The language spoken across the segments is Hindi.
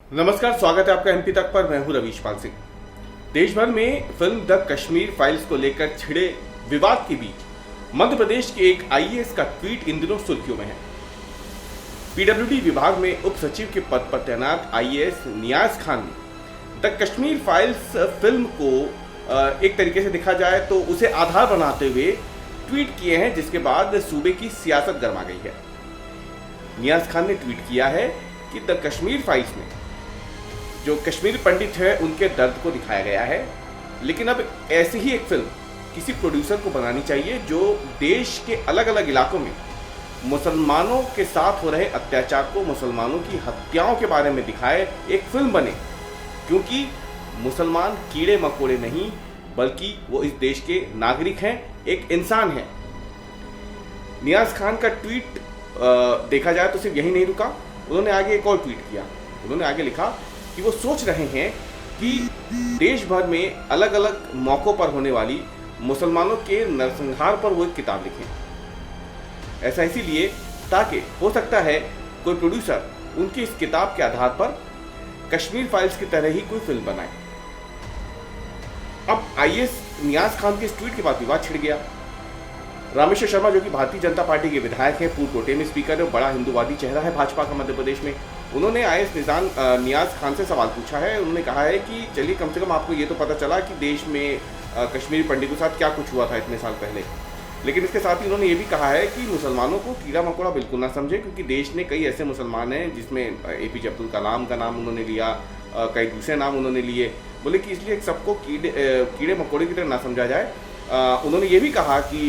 नमस्कार, स्वागत है आपका एमपी तक पर। मैं हूं रवीश पाल सिंह। देश भर में फिल्म द कश्मीर फाइल्स को लेकर छिड़े विवाद के बीच मध्य प्रदेश के एक आईएएस का ट्वीट इन दिनों सुर्खियों में है। पीडब्ल्यूडी विभाग में उप सचिव के पद पर तैनात आईएएस नियाज खान ने द कश्मीर फाइल्स फिल्म को एक तरीके से देखा जाए तो उसे आधार बनाते हुए ट्वीट किए हैं, जिसके बाद सूबे की सियासत गर्मा गई है। नियाज खान ने ट्वीट किया है कि द कश्मीर फाइल्स में जो कश्मीरी पंडित है उनके दर्द को दिखाया गया है, लेकिन अब ऐसी ही एक फिल्म किसी प्रोड्यूसर को बनानी चाहिए जो देश के अलग अलग इलाकों में मुसलमानों के साथ हो रहे अत्याचार को, मुसलमानों की हत्याओं के बारे में दिखाए, एक फिल्म बने। क्योंकि मुसलमान कीड़े मकोड़े नहीं, बल्कि वो इस देश के नागरिक हैं, एक इंसान है। नियाज खान का ट्वीट देखा जाए तो सिर्फ यही नहीं रुका, उन्होंने आगे एक और ट्वीट किया। उन्होंने आगे लिखा कि वो सोच रहे हैं कि देश भर में अलग अलग मौक़ों पर होने वाली मुसलमानों के नरसंहार पर वो एक किताब लिखें। ऐसा इसीलिए ताकि हो सकता है कोई प्रोड्यूसर उनकी इस किताब के आधार पर कश्मीर फाइल्स की तरह ही कोई फिल्म बनाए। अब आईएएस नियाज खान के इस ट्वीट के बाद विवाद छिड़ गया। रामेश्वर शर्मा, जो कि भारतीय जनता पार्टी के विधायक हैं, पूर्व प्रोटेम स्पीकर है, बड़ा हिंदूवादी चेहरा है भाजपा का मध्य प्रदेश में, उन्होंने आईएएस नियाज खान से सवाल पूछा है। उन्होंने कहा है कि चलिए, कम से कम आपको ये तो पता चला कि देश में कश्मीरी पंडितों के साथ क्या कुछ हुआ था इतने साल पहले। लेकिन इसके साथ ही उन्होंने ये भी कहा है कि मुसलमानों को कीड़ा मकोड़ा बिल्कुल ना समझे, क्योंकि देश ने कई ऐसे मुसलमान हैं जिसमें एपीजे अब्दुल कलाम का नाम उन्होंने लिया, कई दूसरे नाम उन्होंने लिए। बोले कि इसलिए सबको कीड़े मकोड़े की तरह ना समझा जाए। उन्होंने ये भी कहा कि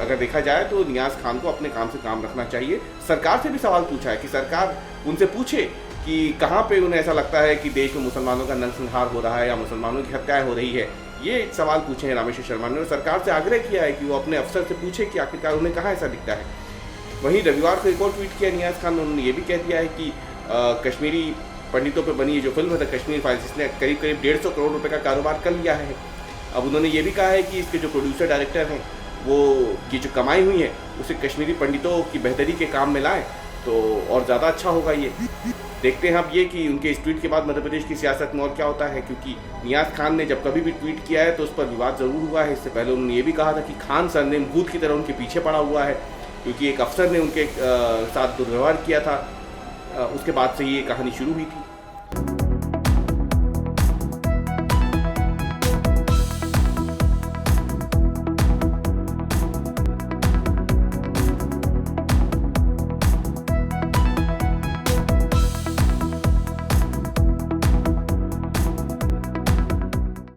अगर देखा जाए तो नियाज खान को अपने काम से काम रखना चाहिए। सरकार से भी सवाल पूछा है कि सरकार उनसे पूछे कि कहाँ पे उन्हें ऐसा लगता है कि देश में मुसलमानों का नरसंहार हो रहा है या मुसलमानों की हत्याएं हो रही है। ये सवाल पूछे हैं रामेश्वर शर्मा ने, और सरकार से आग्रह किया है कि वो अपने अफसर से पूछे कि आखिरकार उन्हें कहाँ ऐसा दिखता है। वहीं रविवार को एक और ट्वीट किया नियाज खान ने। उन्होंने ये भी कह दिया है कि कश्मीरी पंडितों पर बनी ये जो फिल्म है द कश्मीर फाइल्स, इसने करीब 150 करोड़ रुपये का कारोबार कर लिया है। अब उन्होंने ये भी कहा है कि इसके जो प्रोड्यूसर डायरेक्टर हैं वो ये जो कमाई हुई है उसे कश्मीरी पंडितों की बेहतरी के काम में लाएं तो और ज़्यादा अच्छा होगा। ये देखते हैं अब ये कि उनके इस ट्वीट के बाद मध्य प्रदेश की सियासत में और क्या होता है, क्योंकि नियाज खान ने जब कभी भी ट्वीट किया है तो उस पर विवाद ज़रूर हुआ है। इससे पहले उन्होंने ये भी कहा था कि खान सर ने भूत की तरह उनके पीछे पड़ा हुआ है, क्योंकि एक अफसर ने उनके साथ दुर्व्यवहार किया था। उसके बाद से ये कहानी शुरू हुई थी।